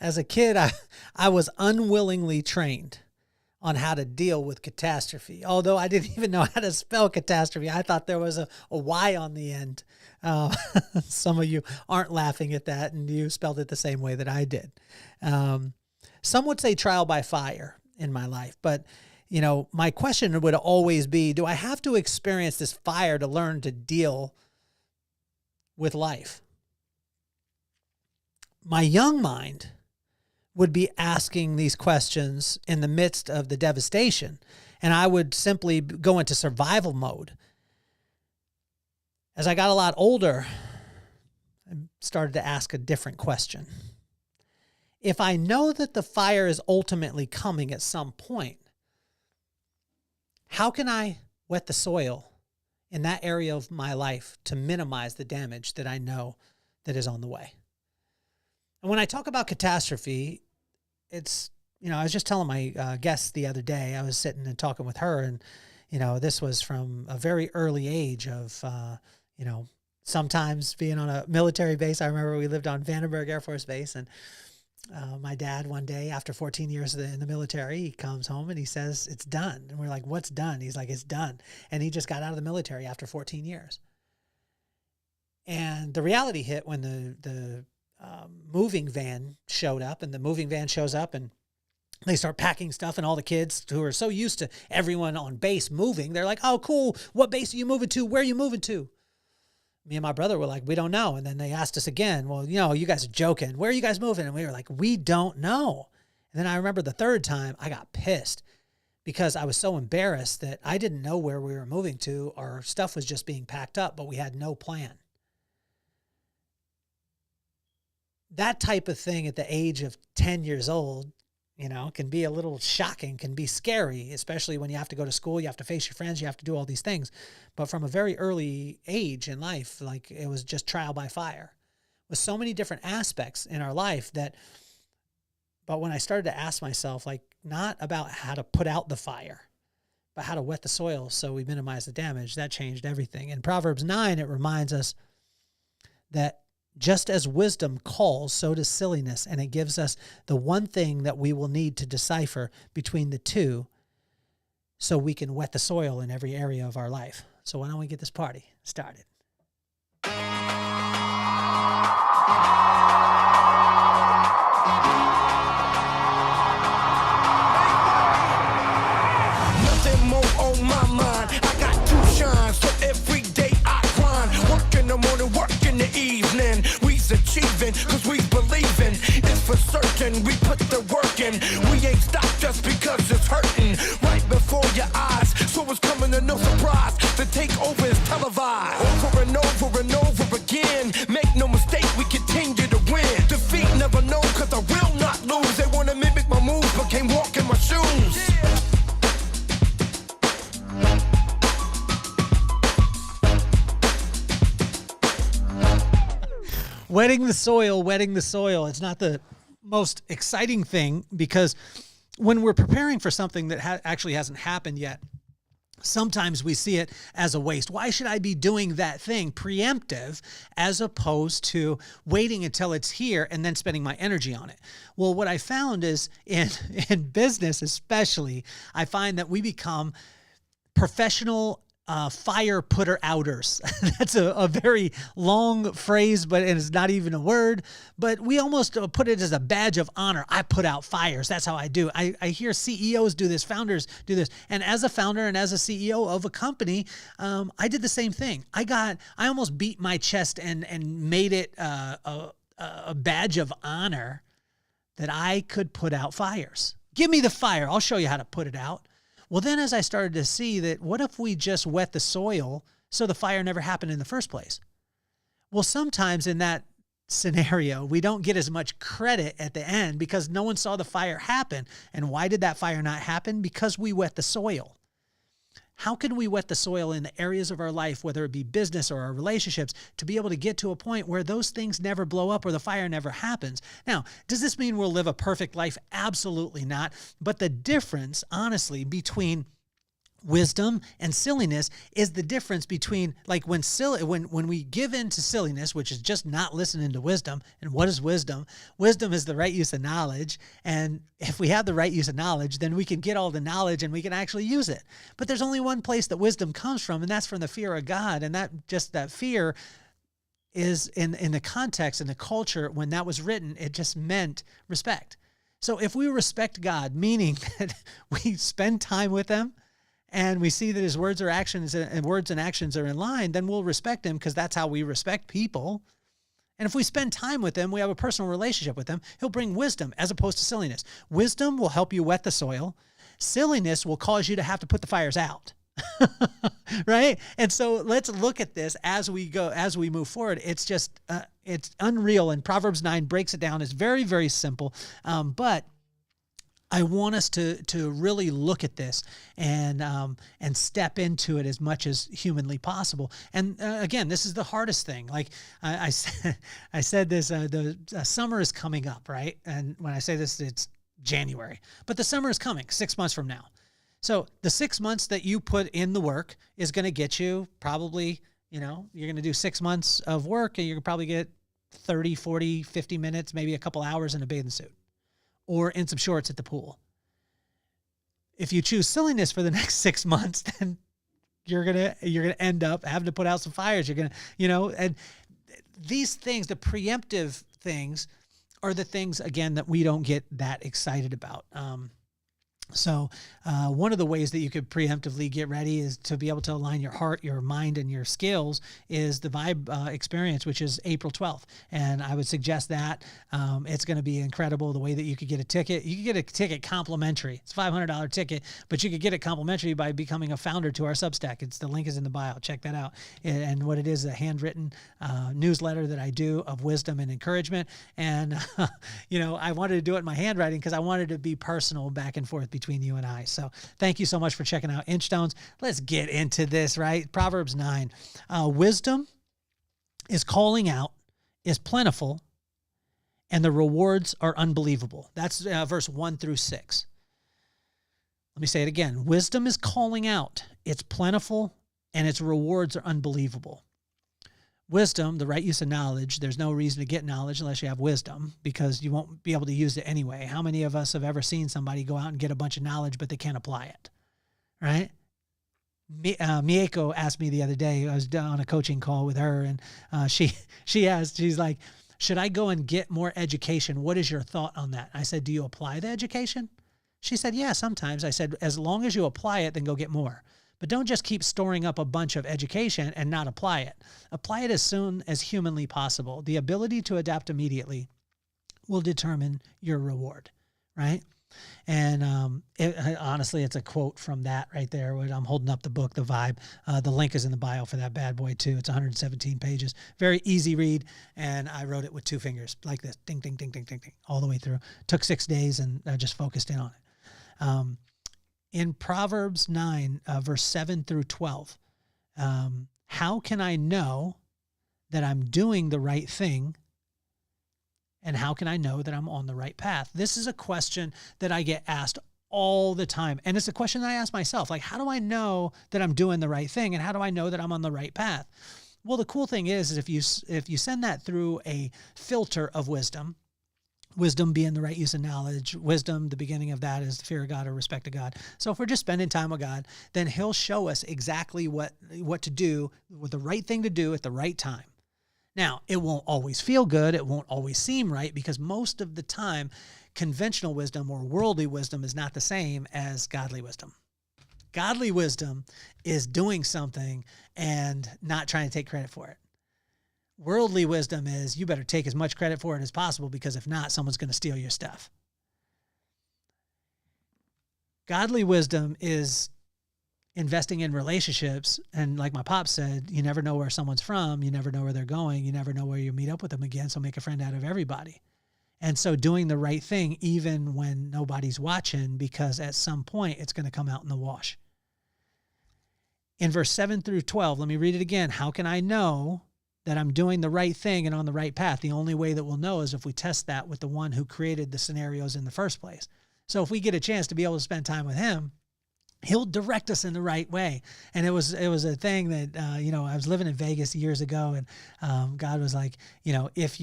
As a kid, I was unwillingly trained on how to deal with catastrophe. Although I didn't even know how to spell catastrophe. I thought there was a Y on the end. Some of you aren't laughing at that, and you spelled it the same way that I did. Some would say trial by fire in my life, but my question would always be, do I have to experience this fire to learn to deal with life? My young mind would be asking these questions in the midst of the devastation, and I would simply go into survival mode. As I got a lot older, I started to ask a different question. If I know that the fire is ultimately coming at some point, how can I wet the soil in that area of my life to minimize the damage that I know that is on the way? And when I talk about catastrophe, it's, I was just telling my guest the other day, I was sitting and talking with her, and, this was from a very early age of, sometimes being on a military base. I remember we lived on Vandenberg Air Force Base, and my dad one day, after 14 years in the military, he comes home and he says, it's done. And we're like, what's done? He's like, it's done. And he just got out of the military after 14 years. And the reality hit when the moving van showed up, and the moving van shows up and they start packing stuff, and all the kids who are so used to everyone on base moving, they're like, oh, cool. What base are you moving to? Where are you moving to? Me and my brother were like, we don't know. And then they asked us again, well, you guys are joking. Where are you guys moving? And we were like, we don't know. And then I remember the third time I got pissed because I was so embarrassed that I didn't know where we were moving to. Our stuff was just being packed up, but we had no plan. That type of thing at the age of 10 years old, can be a little shocking, can be scary, especially when you have to go to school, you have to face your friends, you have to do all these things. But from a very early age in life, like, it was just trial by fire with so many different aspects in our life but when I started to ask myself, like, not about how to put out the fire, but how to wet the soil so we minimize the damage, that changed everything. In Proverbs 9, it reminds us that just as wisdom calls, so does silliness, and it gives us the one thing that we will need to decipher between the two so we can wet the soil in every area of our life. So why don't we get this party started? Nothing more on my mind. I got two shines, so every day I grind. Work in the morning, work in the evening. We's achieving, cause we believing. It's for certain, we put the work in. We ain't stopped just because it's hurting. Right before your eyes, so it's coming to no surprise. The takeover is televised. Over and over and over again. Make no mistake, we continue to win. Defeat never known, cause I will not lose. They wanna mimic my moves, but can't walk in my shoes. Wetting the soil. It's not the most exciting thing, because when we're preparing for something that actually hasn't happened yet, sometimes we see it as a waste. Why should I be doing that thing preemptive as opposed to waiting until it's here and then spending my energy on it? Well, what I found is in business especially, I find that we become professional fire putter outers. That's a very long phrase, but it is not even a word. But we almost put it as a badge of honor. I put out fires. That's how I do. I hear CEOs do this, founders do this. And as a founder and as a CEO of a company, I did the same thing. I almost beat my chest and made it a badge of honor that I could put out fires. Give me the fire. I'll show you how to put it out. Well, then as I started to see that, what if we just wet the soil so the fire never happened in the first place? Well, sometimes in that scenario, we don't get as much credit at the end because no one saw the fire happen. And why did that fire not happen? Because we wet the soil. How can we wet the soil in the areas of our life, whether it be business or our relationships, to be able to get to a point where those things never blow up or the fire never happens? Now, does this mean we'll live a perfect life? Absolutely not. But the difference, honestly, between Wisdom and silliness is the difference between, like, when we give in to silliness, which is just not listening to wisdom. And what is wisdom? Wisdom is the right use of knowledge. And if we have the right use of knowledge, then we can get all the knowledge and we can actually use it. But there's only one place that wisdom comes from, and that's from the fear of God. And that fear is in the context, in the culture, when that was written, it just meant respect. So if we respect God, meaning that we spend time with him, and we see that his words and actions are in line, then we'll respect him, because that's how we respect people. And if we spend time with him, we have a personal relationship with him, he'll bring wisdom as opposed to silliness. Wisdom will help you wet the soil. Silliness will cause you to have to put the fires out. Right? And so let's look at this as we move forward. It's just, it's unreal. And Proverbs 9 breaks it down. It's very, very simple. But I want us to really look at this and step into it as much as humanly possible. And again, this is the hardest thing. Like I said this, the summer is coming up, right? And when I say this, it's January, but the summer is coming 6 months from now. So the 6 months that you put in the work is going to get you probably, you're going to do 6 months of work, and you're going to probably get 30, 40, 50 minutes, maybe a couple hours in a bathing suit, or in some shorts at the pool. If you choose silliness for the next 6 months, then you're gonna end up having to put out some fires. You're gonna, and these things, the preemptive things, are the things, again, that we don't get that excited about. So one of the ways that you could preemptively get ready is to be able to align your heart, your mind, and your skills is the Vibe experience, which is April 12th. And I would suggest that. It's going to be incredible the way that you could get a ticket. You could get a ticket complimentary. It's a $500 ticket, but you could get it complimentary by becoming a founder to our Substack. The link is in the bio. Check that out. And what it is, a handwritten newsletter that I do of wisdom and encouragement. And, I wanted to do it in my handwriting because I wanted to be personal back and forth between you and I. So thank you so much for checking out Inchstones. Let's get into this, right? Proverbs 9. Wisdom is calling out, is plentiful, and the rewards are unbelievable. That's verse 1 through 6. Let me say it again. Wisdom is calling out, it's plentiful, and its rewards are unbelievable. Wisdom, the right use of knowledge, there's no reason to get knowledge unless you have wisdom, because you won't be able to use it anyway. How many of us have ever seen somebody go out and get a bunch of knowledge, but they can't apply it, right? Mieko asked me the other day, I was on a coaching call with her, and she asked, she's like, should I go and get more education? What is your thought on that? I said, do you apply the education? She said, yeah, sometimes. I said, as long as you apply it, then go get more. But don't just keep storing up a bunch of education and not apply it. Apply it as soon as humanly possible. The ability to adapt immediately will determine your reward, right? And honestly, it's a quote from that right there. When I'm holding up the book, The Vibe. The link is in the bio for that bad boy too. It's 117 pages. Very easy read. And I wrote it with 2 fingers like this. Ding, ding, ding, ding, ding, ding, all the way through. Took 6 days, and I just focused in on it. In Proverbs 9, verse 7 through 12, how can I know that I'm doing the right thing? And how can I know that I'm on the right path? This is a question that I get asked all the time. And it's a question that I ask myself, like, how do I know that I'm doing the right thing? And how do I know that I'm on the right path? Well, the cool thing is if you send that through a filter of wisdom being the right use of knowledge, wisdom, the beginning of that is the fear of God or respect of God. So if we're just spending time with God, then he'll show us exactly what to do, with the right thing to do at the right time. Now, it won't always feel good. It won't always seem right, because most of the time, conventional wisdom or worldly wisdom is not the same as godly wisdom. Godly wisdom is doing something and not trying to take credit for it. Worldly wisdom is you better take as much credit for it as possible, because if not, someone's going to steal your stuff. Godly wisdom is investing in relationships. And like my pop said, you never know where someone's from. You never know where they're going. You never know where you meet up with them again. So make a friend out of everybody. And so doing the right thing, even when nobody's watching, because at some point it's going to come out in the wash. In verse 7 through 12, let me read it again. How can I know that I'm doing the right thing and on the right path? The only way that we'll know is if we test that with the one who created the scenarios in the first place. So if we get a chance to be able to spend time with him, He'll direct us in the right way. And it was a thing that, I was living in Vegas years ago, and God was like, if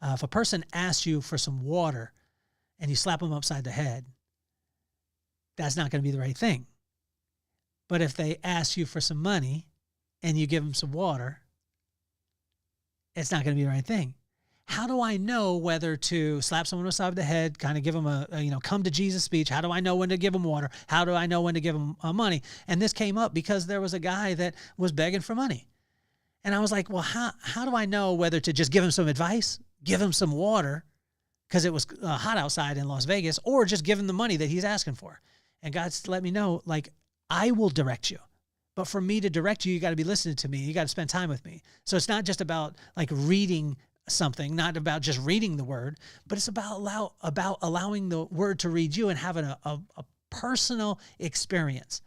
a person asks you for some water and you slap them upside the head, that's not going to be the right thing. But if they ask you for some money and you give them some water, it's not going to be the right thing. How do I know whether to slap someone upside the head, kind of give them a come to Jesus speech? How do I know when to give them water? How do I know when to give them money? And this came up because there was a guy that was begging for money. And I was like, well, how do I know whether to just give him some advice, give him some water, because it was hot outside in Las Vegas, or just give him the money that he's asking for? And God's let me know, like, I will direct you. But for me to direct you, you got to be listening to me. You got to spend time with me. So it's not just about like reading something, not about just reading the word, but it's about allowing the word to read you and having a personal experience.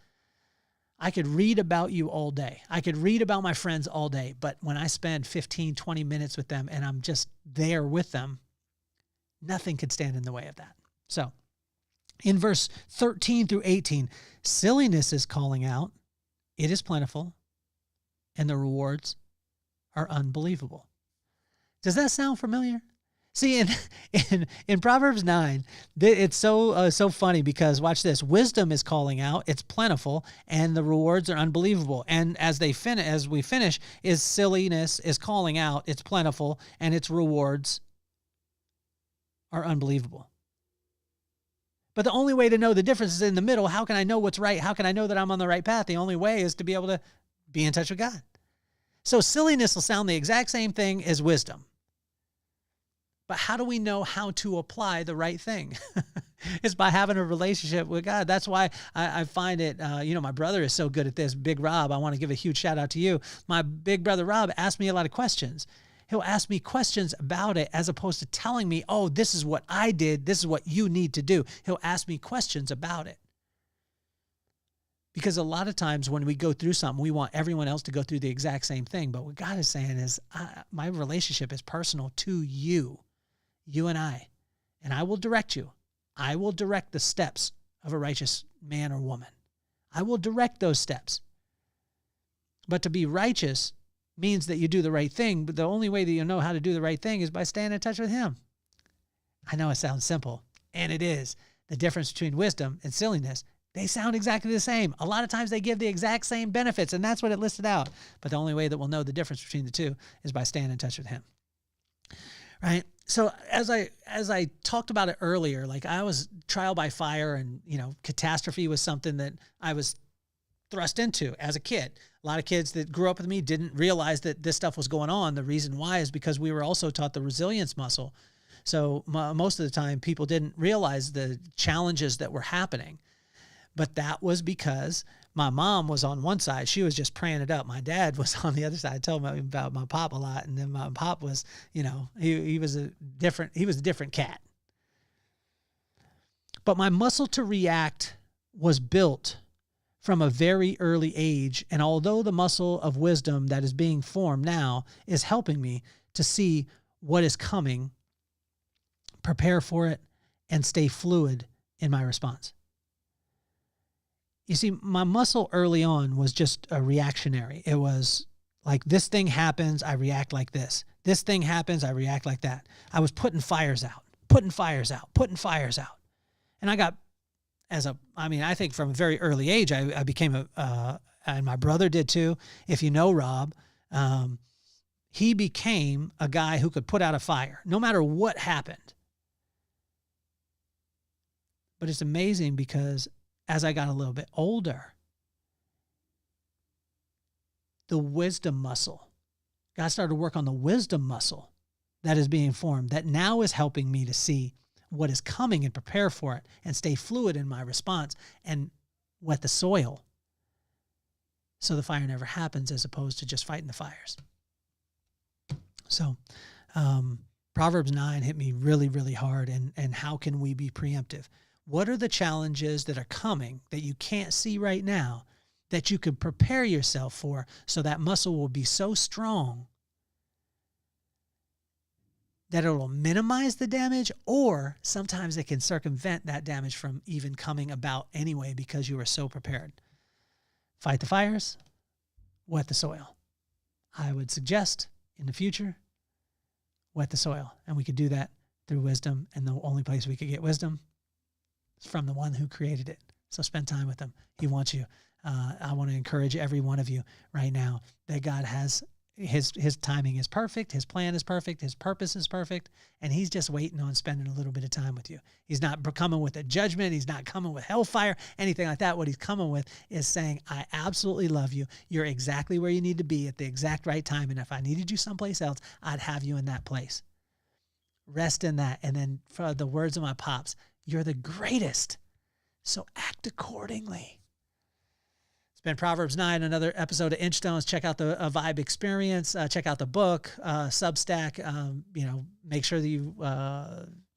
I could read about you all day. I could read about my friends all day, but when I spend 15, 20 minutes with them and I'm just there with them, nothing could stand in the way of that. So in verse 13 through 18, silliness is calling out, it is plentiful, and the rewards are unbelievable. Does that sound familiar? See, in Proverbs 9, it's so funny because watch this. Wisdom is calling out, it's plentiful, and the rewards are unbelievable. And as we finish, is silliness is calling out, it's plentiful, and its rewards are unbelievable. But the only way to know the difference is in the middle. How can I know what's right? How can I know that I'm on the right path? The only way is to be able to be in touch with God. So silliness will sound the exact same thing as wisdom. But how do we know how to apply the right thing? It's by having a relationship with God. That's why I find it, my brother is so good at this, Big Rob. I want to give a huge shout out to you. My big brother, Rob, asked me a lot of questions. He'll ask me questions about it as opposed to telling me, oh, this is what I did. This is what you need to do. He'll ask me questions about it. Because a lot of times when we go through something, we want everyone else to go through the exact same thing. But what God is saying is, my relationship is personal to you and I will direct you. I will direct the steps of a righteous man or woman. I will direct those steps. But to be righteous means that you do the right thing, but the only way that you know how to do the right thing is by staying in touch with him. I know it sounds simple, and it is. The difference between wisdom and silliness, they sound exactly the same. A lot of times they give the exact same benefits, and that's what it listed out. But the only way that we'll know the difference between the two is by staying in touch with him. Right? So as I talked about it earlier, like I was trial by fire, and catastrophe was something that I was thrust into as a kid. A lot of kids that grew up with me didn't realize that this stuff was going on. The reason why is because we were also taught the resilience muscle. So most of the time people didn't realize the challenges that were happening. But that was because my mom was on one side. She was just praying it up. My dad was on the other side. I told him about my pop a lot. And then my pop was, he was a different cat. But my muscle to react was built from a very early age. And although the muscle of wisdom that is being formed now is helping me to see what is coming, prepare for it, and stay fluid in my response. You see, my muscle early on was just a reactionary. It was like, this thing happens, I react like this. This thing happens, I react like that. I was putting fires out. And I got, I think from a very early age, I became and my brother did too. If you know Rob, he became a guy who could put out a fire, no matter what happened. But it's amazing because as I got a little bit older, the wisdom muscle, God started to work on the wisdom muscle that is being formed, that now is helping me to see what is coming and prepare for it and stay fluid in my response and wet the soil so the fire never happens, as opposed to just fighting the fires. So Proverbs 9 hit me really, really hard. And how can we be preemptive? What are the challenges that are coming that you can't see right now that you could prepare yourself for, so that muscle will be so strong that it will minimize the damage, or sometimes it can circumvent that damage from even coming about anyway because you were so prepared. Fight the fires, wet the soil. I would suggest in the future, wet the soil. And we could do that through wisdom, and the only place we could get wisdom is from the one who created it. So spend time with him. He wants you. I want to encourage every one of you right now that God has his timing is perfect. His plan is perfect. His purpose is perfect. And he's just waiting on spending a little bit of time with you. He's not coming with a judgment. He's not coming with hellfire, anything like that. What he's coming with is saying, I absolutely love you. You're exactly where you need to be at the exact right time. And if I needed you someplace else, I'd have you in that place. Rest in that. And then for the words of my pops, you're the greatest. So act accordingly. It's been Proverbs 9, another episode of Inchstones. Check out the Vibe Experience. Check out the book, Substack. Make sure that you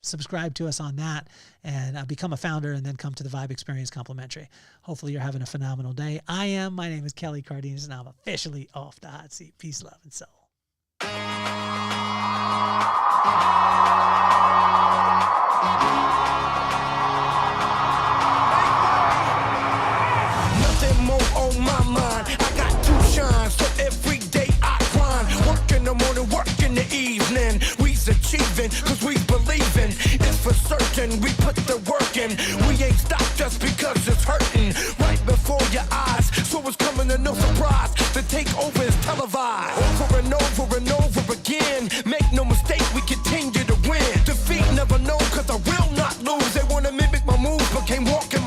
subscribe to us on that and become a founder, and then come to the Vibe Experience complimentary. Hopefully you're having a phenomenal day. I am. My name is Kelly Cardenas, and I'm officially off the hot seat. Peace, love, and soul. On my mind, I got two shines, so every day I grind. Work in the morning, work in the evening. We's achieving, cause we believing. It's for certain, we put the work in. We ain't stopped just because it's hurting. Right before your eyes, so it's coming to no surprise. The takeover is televised. Over and over and over again. Make no mistake, we continue to win. Defeat never know, cause I will not lose. They wanna mimic my moves, but can't walk in